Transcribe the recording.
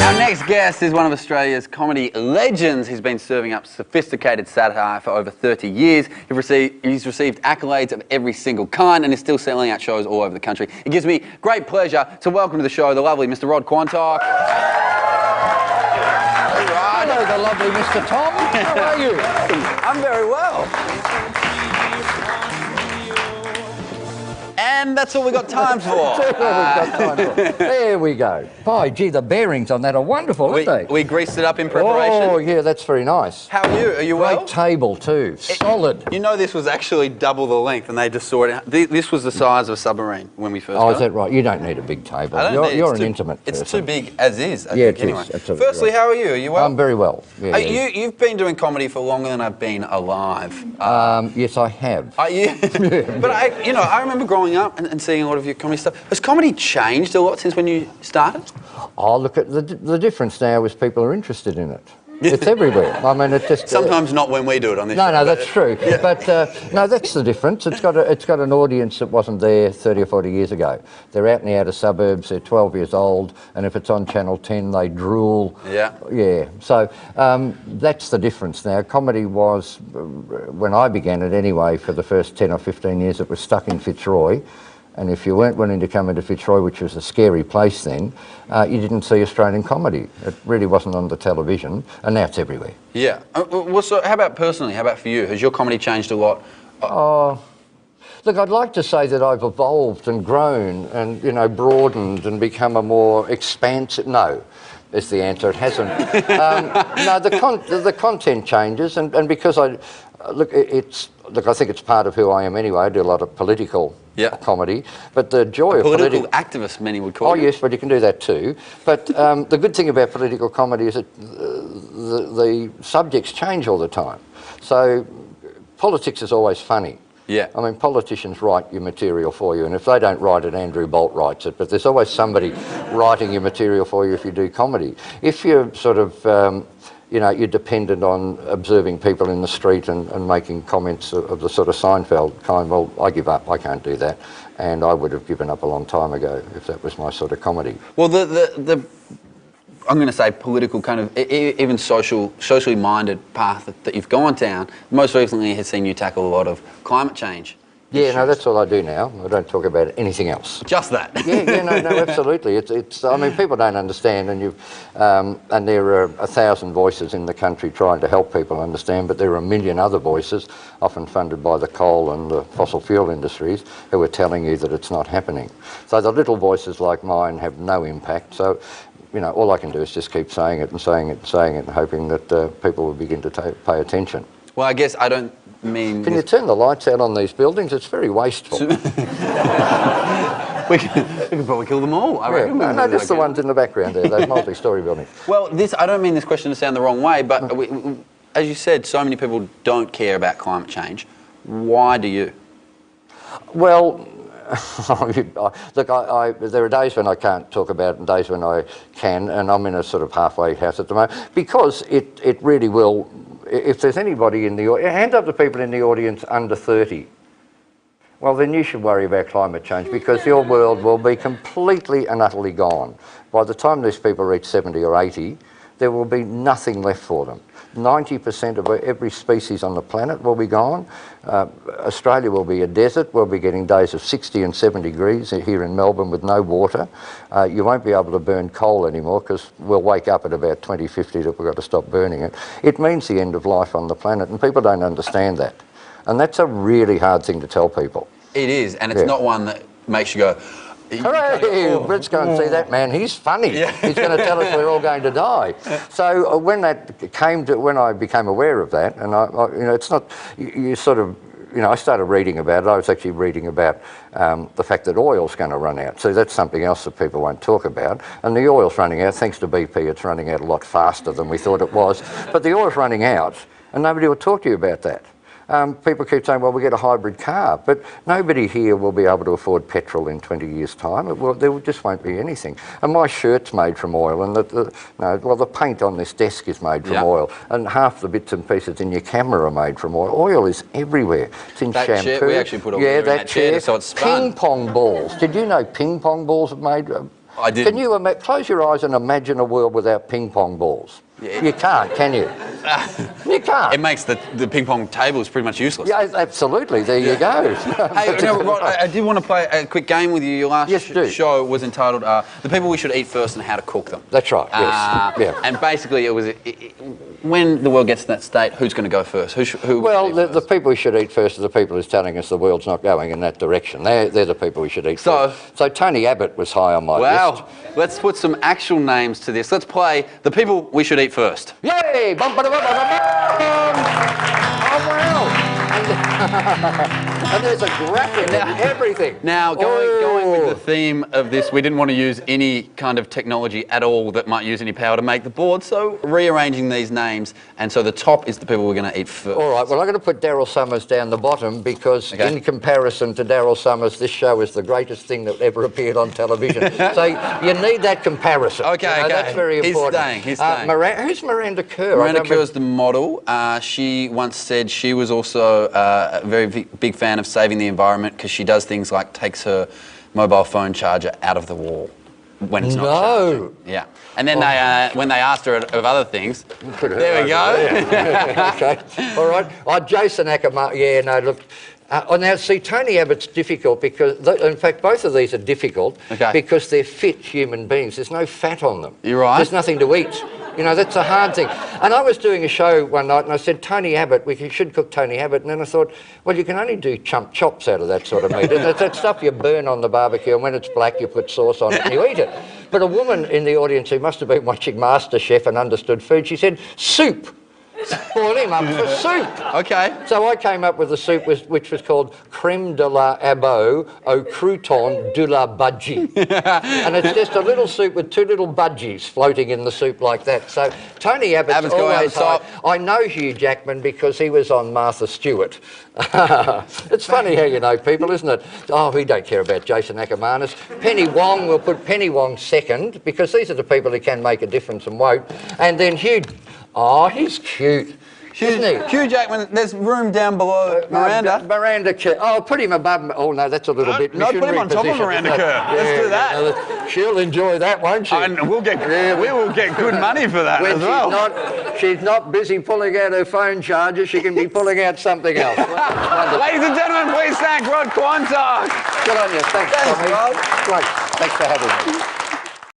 Our next guest is one of Australia's comedy legends. He's been serving up sophisticated satire for over 30 years. He's received accolades of every single kind and is still selling out shows all over the country. It gives me great pleasure to welcome to the show the lovely Mr. Rod Quantock. Hello, the lovely Mr. Tom. How are you? I'm very well. And that's all we got time for. There we go. By gee, the bearings on that are wonderful, aren't they? We greased it up in preparation. Oh, yeah, that's very nice. How are you? Are you well? Great table, too. Solid. You know this was actually double the length, and they just saw it. This was the size of a submarine when we first got is that right? You don't need a big table. You're an intimate person. It's too big as is, I think, it is. Absolutely. Firstly, how are you? Are you well? I'm very well. Yeah, You've been doing comedy for longer than I've been alive. Yes, I have. But I remember growing up and seeing a lot of your comedy stuff. Has comedy changed a lot since when you started? Oh, look at the difference now is people are interested in it. It's everywhere. I mean, it just sometimes not when we do it on this show. No, that's true. Yeah. But no, that's the difference. It's got an audience that wasn't there 30 or 40 years ago. They're out in the outer suburbs. They're 12 years old, and if it's on Channel 10, they drool. Yeah. Yeah. So that's the difference now. Comedy was, when I began it anyway, for the first 10 or 15 years, it was stuck in Fitzroy. And if you weren't willing to come into Fitzroy, which was a scary place then, you didn't see Australian comedy. It really wasn't on the television, and now it's everywhere. Yeah. Well, so how about personally? How about for you? Has your comedy changed a lot? Look, I'd like to say that I've evolved and grown and, broadened and become a more expansive... No, is the answer. It hasn't. No, the content changes, and because I think it's part of who I am anyway. I do a lot of political comedy, but the joy of political activist, many would call it. Oh yes, but you can do that too. But the good thing about political comedy is that the subjects change all the time. So politics is always funny. Yeah. I mean, politicians write your material for you, and if they don't write it, Andrew Bolt writes it, but there's always somebody writing your material for you if you do comedy. If you're sort of, you're dependent on observing people in the street and making comments of the sort of Seinfeld kind, well, I give up, I can't do that, and I would have given up a long time ago if that was my sort of comedy. Well, I'm going to say political kind of, even socially minded path that you've gone down, most recently has seen you tackle a lot of climate change. Yeah, no, that's all I do now. I don't talk about anything else. Just that. No, absolutely. It's. I mean, people don't understand, and there are 1,000 voices in the country trying to help people understand, but there are a million other voices, often funded by the coal and the fossil fuel industries, who are telling you that it's not happening. So the little voices like mine have no impact. So, all I can do is just keep saying it and saying it and saying it, and hoping that people will begin to pay attention. Well, I guess I don't mean... Can you turn the lights out on these buildings? It's very wasteful. we can probably kill them all. I reckon. No, just the ones in the background there, those multi-storey buildings. Well, I don't mean this question to sound the wrong way, but as you said, so many people don't care about climate change. Why do you? Well... Look, there are days when I can't talk about it and days when I can, and I'm in a sort of halfway house at the moment, because it really will, if there's anybody in the audience, hand up to people in the audience under 30, well then you should worry about climate change, because your world will be completely and utterly gone. By the time these people reach 70 or 80, there will be nothing left for them. 90% of every species on the planet will be gone. Australia will be a desert. We'll be getting days of 60 and 70 degrees here in Melbourne with no water. You won't be able to burn coal anymore, because we'll wake up at about 2050 that we've got to stop burning it. It means the end of life on the planet, and people don't understand that. And that's a really hard thing to tell people. It is, and it's not one that makes you go... Hooray! Let's go and see that man. He's funny. Yeah. He's going to tell us we're all going to die. So when I became aware of that, and it's not, you sort of, I started reading about it. I was actually reading about the fact that oil's going to run out. So that's something else that people won't talk about. And the oil's running out. Thanks to BP, it's running out a lot faster than we thought it was. But the oil's running out, and nobody will talk to you about that. People keep saying, well, we'll get a hybrid car, but nobody here will be able to afford petrol in 20 years' time. There just won't be anything. And my shirt's made from oil, and the paint on this desk is made from oil, and half the bits and pieces in your camera are made from oil. Oil is everywhere. It's in shampoo. Chair, we actually put oil in that chair so it's spun. Ping pong balls. Did you know ping pong balls are made? I didn't. Can you close your eyes and imagine a world without ping pong balls? Yeah. You can't, can you? You can't. It makes the ping pong tables pretty much useless. Yeah, absolutely. There you go. Hey, you know, Rod, I did want to play a quick game with you. Your last show was entitled "The People We Should Eat First and How to Cook Them." That's right. Yes. Yeah. And basically, it was when the world gets to that state, who's going to go first? Well, the people we should eat first are the people who's telling us the world's not going in that direction. They're the people we should eat first. So Tony Abbott was high on my list. Wow. Let's put some actual names to this. Let's play the people we should eat first. Yay! Bum, ba, da, bum, ba, da, bum. Oh, wow. And there's a graphic and everything. Now, going with the theme of this, we didn't want to use any kind of technology at all that might use any power to make the board, so rearranging these names, and so the top is the people we're going to eat first. All right, well, I'm going to put Daryl Summers down the bottom because in comparison to Daryl Summers, this show is the greatest thing that ever appeared on television. So you need that comparison. Okay, okay. That's very important. He's staying. Who's Miranda Kerr? Miranda Kerr is the model. She once said she was also a very big fan of saving the environment because she does things like takes her mobile phone charger out of the wall when it's not charging. Yeah. And then when they asked her of other things, there we go. Okay. All right. Jason Ackerman. Yeah. No. Look. Now, see, Tony Abbott's difficult because, in fact, both of these are difficult because they're fit human beings. There's no fat on them. You're right. There's nothing to eat. You know, that's a hard thing. And I was doing a show one night and I said, Tony Abbott, we should cook Tony Abbott. And then I thought, well, you can only do chops out of that sort of meat. It's that stuff you burn on the barbecue and when it's black, you put sauce on it and you eat it. But a woman in the audience who must have been watching MasterChef and understood food, she said, soup. Boil him up for soup. Okay. So I came up with a soup which was called creme de la abo au crouton de la budgie. And it's just a little soup with two little budgies floating in the soup like that. So Tony Abbott's always high. I know Hugh Jackman because he was on Martha Stewart. It's funny how you know people, isn't it? Oh, we don't care about Jason Ackermanis. Penny Wong, we'll put Penny Wong second because these are the people who can make a difference and won't. And then Hugh... Oh, he's cute, isn't he? Hugh Jackman, there's room down below Miranda. Miranda Kerr. Oh, put him above... Oh, no, that's a little bit... No, put him on top of Miranda Kerr. Let's do that. She'll enjoy that, won't she? And we will get good money for that as well. She's not busy pulling out her phone charger. She can be pulling out something else. Ladies and gentlemen, please thank Rod Quantock. Good on you. Thanks, Tommy. Rod. Great. Thanks for having me.